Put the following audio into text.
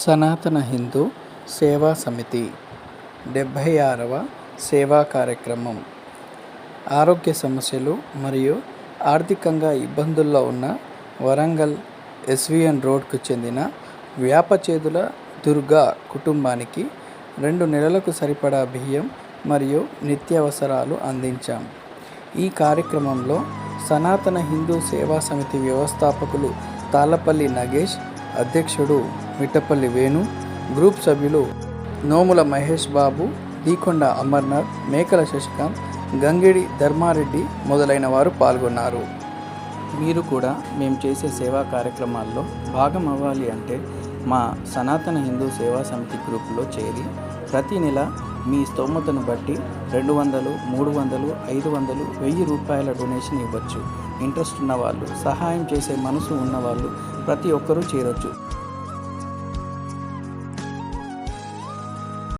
సనాతన హిందూ సేవా సమితి 76వ సేవా కార్యక్రమం. ఆరోగ్య సమస్యలు మరియు ఆర్థికంగా ఇబ్బందుల్లో ఉన్న వరంగల్ ఎస్విఎన్ రోడ్కు చెందిన వేపచేదుల దుర్గా కుటుంబానికి 2 నెలలకు సరిపడా బియ్యం మరియు నిత్యావసరాలు అందించాం. ఈ కార్యక్రమంలో సనాతన హిందూ సేవా సమితి వ్యవస్థాపకులు తాళ్లపల్లి నగేష్, అధ్యక్షుడు మిట్టపల్లి వేణు, గ్రూప్ సభ్యులు నోముల మహేష్ బాబు, దీకొండ అమర్నాథ్, మేకల శశికాంత్, గంగిడి ధర్మారెడ్డి మొదలైన వారు పాల్గొన్నారు. మీరు కూడా మేము చేసే సేవా కార్యక్రమాల్లో భాగం అవ్వాలి అంటే మా సనాతన హిందూ సేవా సమితి గ్రూపులో చేరి ప్రతి నెల మీ స్తోమతను బట్టి 200, 300, 500, 1000 రూపాయల డొనేషన్ ఇవ్వచ్చు. ఇంట్రెస్ట్ ఉన్నవాళ్ళు, సహాయం చేసే మనసు ఉన్నవాళ్ళు ప్రతి ఒక్కరూ చేరొచ్చు.